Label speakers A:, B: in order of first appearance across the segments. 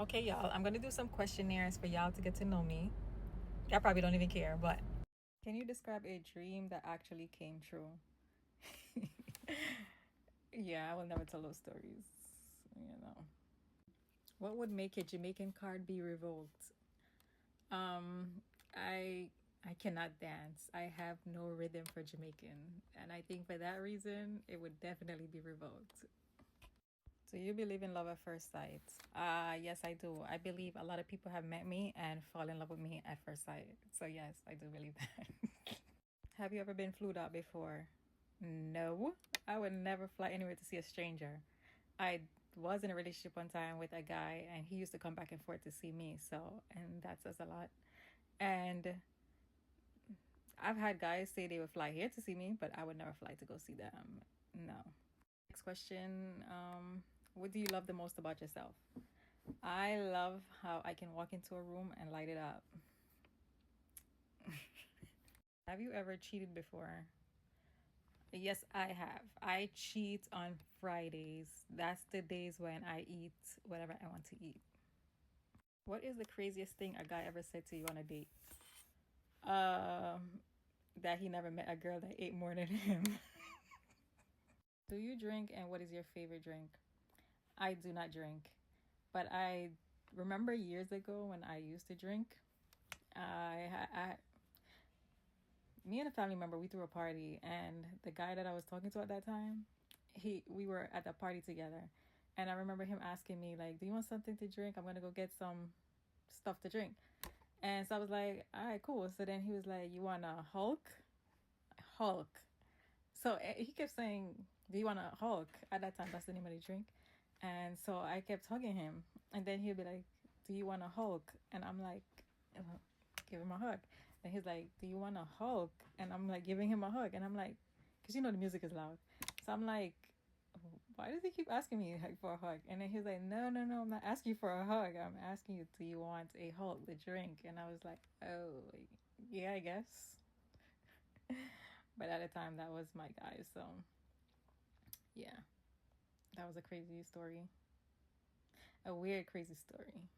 A: Okay, y'all, I'm gonna do some questionnaires for y'all to get to know me. Y'all probably don't even care, but can you describe a dream that actually came true? Yeah, I will never tell those stories, you know. What would make a Jamaican card be revoked? Um, I I cannot dance. I have no rhythm for Jamaican, and I think for that reason, it would definitely be revoked. Do you believe in love at first sight? Yes, I do. I believe a lot of people have met me and fall in love with me at first sight. So yes, I do believe that. Have you ever been flued out before? No. I would never fly anywhere to see a stranger. I was in a relationship one time with a guy and he used to come back and forth to see me. So, and that says a lot. And I've had guys say they would fly here to see me, but I would never fly to go see them. No. Next question. What do you love the most about yourself? I love how I can walk into a room and light it up. Have you ever cheated before? Yes, I have. I cheat on Fridays. That's the days when I eat whatever I want to eat. What is the craziest thing a guy ever said to you on a date? Um, that he never met a girl that ate more than him. Do you drink and what is your favorite drink? I do not drink, but I remember years ago when I used to drink. I me and a family member, we threw a party, and the guy that I was talking to at that time, we were at the party together, and I remember him asking me like, "Do you want something to drink? I'm gonna go get some stuff to drink." And so I was like, "All right, cool." So then he was like, "You want a Hulk?" Hulk. So he kept saying, "Do you want a Hulk?" At that time, that's the name of the drink. And so I kept hugging him, and then he'd be like, "Do you want a Hulk?" And I'm like, give him a hug. And he's like, "Do you want a hug?" And I'm like, giving him a hug. And I'm like, because you know the music is loud. So I'm like, why does he keep asking me like, for a hug? And then he's like, no, no, no, I'm not asking you for a hug. I'm asking you, do you want a hug, the drink? And I was like, oh, yeah, I guess. But at the time, that was my guy. So yeah, that was a crazy story. A weird, crazy story.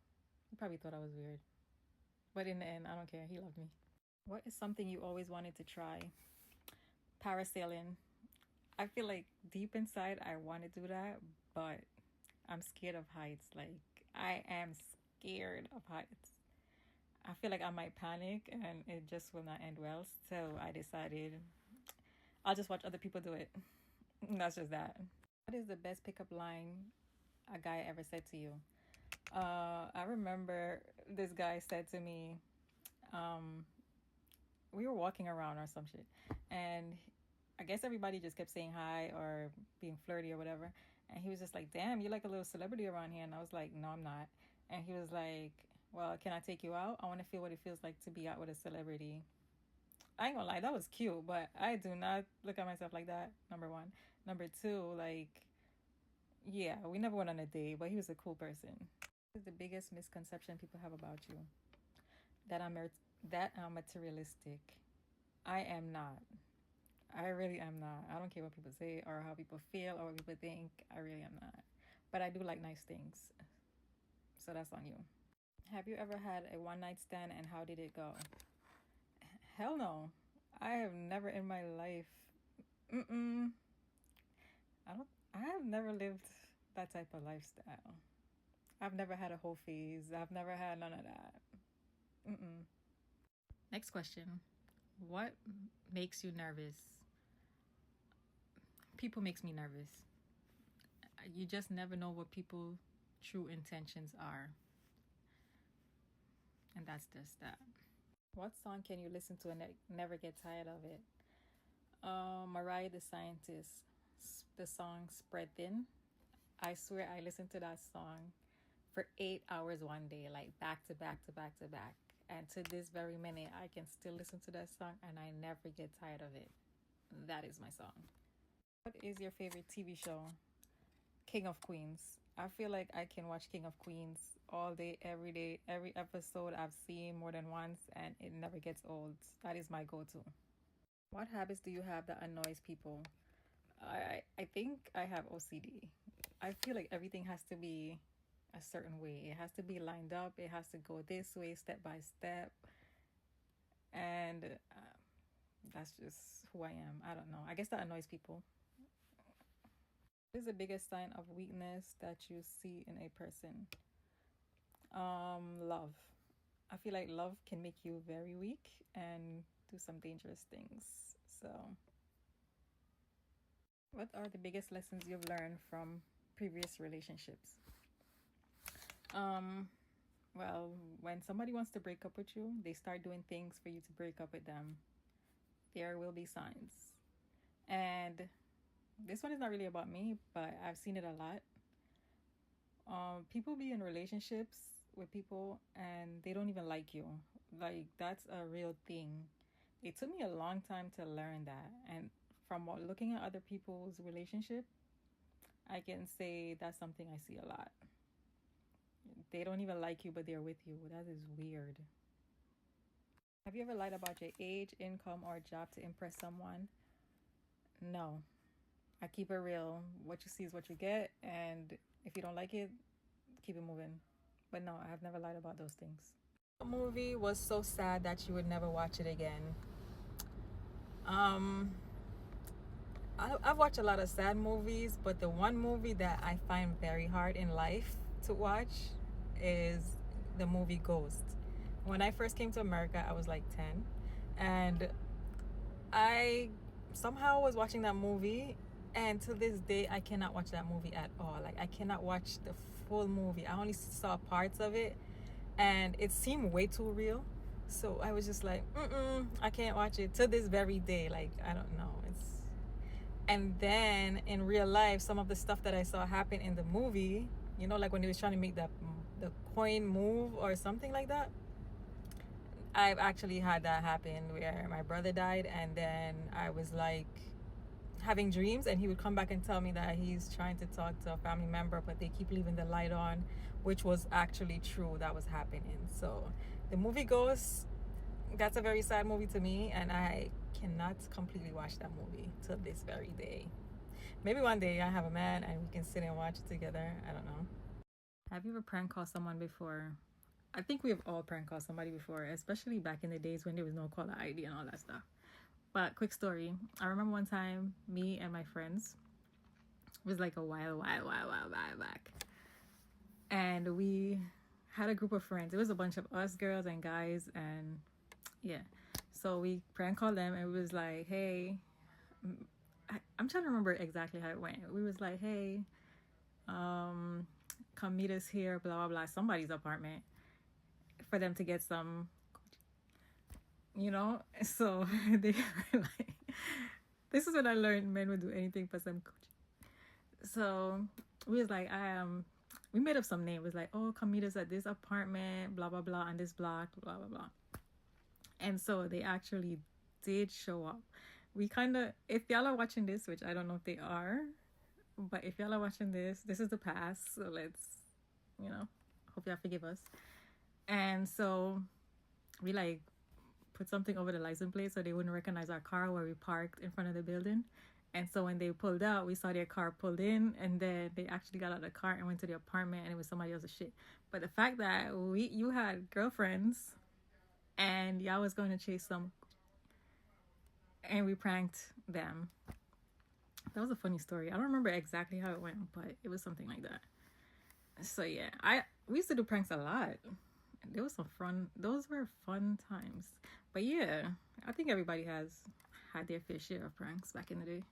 A: He probably thought I was weird. But in the end, I don't care. He loved me. What is something you always wanted to try? Parasailing. I feel like deep inside I want to do that, but I'm scared of heights. Like I am scared of heights. I feel like I might panic and it just will not end well. So I decided I'll just watch other people do it. That's just that. What is the best pickup line a guy ever said to you? I remember this guy said to me, um, we were walking around or some shit, and I guess everybody just kept saying hi or being flirty or whatever. And he was just like, "Damn, you're like a little celebrity around here." And I was like, "No, I'm not." And he was like, "Well, can I take you out? I want to feel what it feels like to be out with a celebrity." I ain't gonna lie, that was cute, but I do not look at myself like that. Number one. Number two, like, yeah, we never went on a date, but he was a cool person. What is the biggest misconception people have about you? That I'm materialistic. I am not. I really am not. I don't care what people say or how people feel or what people think. I really am not. But I do like nice things. So that's on you. Have you ever had a one night stand and how did it go? Hell no. I have never in my life. Mm-mm. I have never lived that type of lifestyle. I've never had a whole phase. I've never had none of that. Mm-mm. Next question. What makes you nervous? People makes me nervous. You just never know what people true intentions are, and that's just that. What song can you listen to and never get tired of it? Mariah the Scientist, the song Spread Thin. I swear I listened to that song for 8 hours one day, like back to back to back to back, and to this very minute I can still listen to that song and I never get tired of it. That is my song. What is your favorite TV show? King of Queens. I feel like I can watch King of Queens all day, every day. Every episode I've seen more than once and it never gets old. That is my go-to. What habits do you have that annoys people? I think I have OCD. I feel like everything has to be a certain way. It has to be lined up. It has to go this way, step by step. And that's just who I am. I don't know. I guess that annoys people. What is the biggest sign of weakness that you see in a person? Love. I feel like love can make you very weak and do some dangerous things. So, what are the biggest lessons you've learned from previous relationships? Um, well, when somebody wants to break up with you, they start doing things for you to break up with them. There will be signs. And this one is not really about me, but I've seen it a lot. People be in relationships with people and they don't even like you. Like, that's a real thing. It took me a long time to learn that. And from looking at other people's relationship, I can say that's something I see a lot. They don't even like you, but they're with you. That is weird. Have you ever lied about your age, income, or job to impress someone? No. I keep it real. What you see is what you get. And if you don't like it, keep it moving. But no, I have never lied about those things. What movie was so sad that you would never watch it again? Um, I've watched a lot of sad movies, but the one movie that I find very hard in life to watch is the movie Ghost. When I first came to America, I was like 10, and I somehow was watching that movie, and to this day, I cannot watch that movie at all. Like, I cannot watch the full movie. I only saw parts of it, and it seemed way too real. So I was just like, I can't watch it to this very day. Like, I don't know. And then in real life, some of the stuff that I saw happen in the movie, like when he was trying to make the coin move or something like that. I've actually had that happen where my brother died, and then I was like having dreams, and he would come back and tell me that he's trying to talk to a family member, but they keep leaving the light on, which was actually true. That was happening. So the movie Ghost, that's a very sad movie to me, and I cannot completely watch that movie till this very day. Maybe one day I have a man and we can sit and watch it together. I don't know. Have you ever prank called someone before? I think we have all prank called somebody before, especially back in the days when there was no caller ID and all that stuff. But quick story. I remember one time, me and my friends, it was like a while back. And we had a group of friends. It was a bunch of us girls and guys, and yeah. So we prank called them, and it was like, hey, I'm trying to remember exactly how it went. We was like, hey, come meet us here, blah, blah, blah, somebody's apartment for them to get some, So they were like, this is when I learned men would do anything for some coochie. So we was like, we made up some name. It was like, oh, come meet us at this apartment, blah, blah, blah, on this block, blah, blah, blah. And so they actually did show up. We kind of, if y'all are watching this, which I don't know if they are, but if y'all are watching this is the past. So let's, hope y'all forgive us. And so we like put something over the license plate so they wouldn't recognize our car where we parked in front of the building. And so when they pulled out, we saw their car pulled in, and then they actually got out of the car and went to the apartment, and it was somebody else's shit. But the fact that you had girlfriends and y'all was going to chase them, and we pranked them. That was a funny story. I don't remember exactly how it went, but it was something like that. So yeah, we used to do pranks a lot. There was those were fun times. But yeah, I think everybody has had their fair share of pranks back in the day.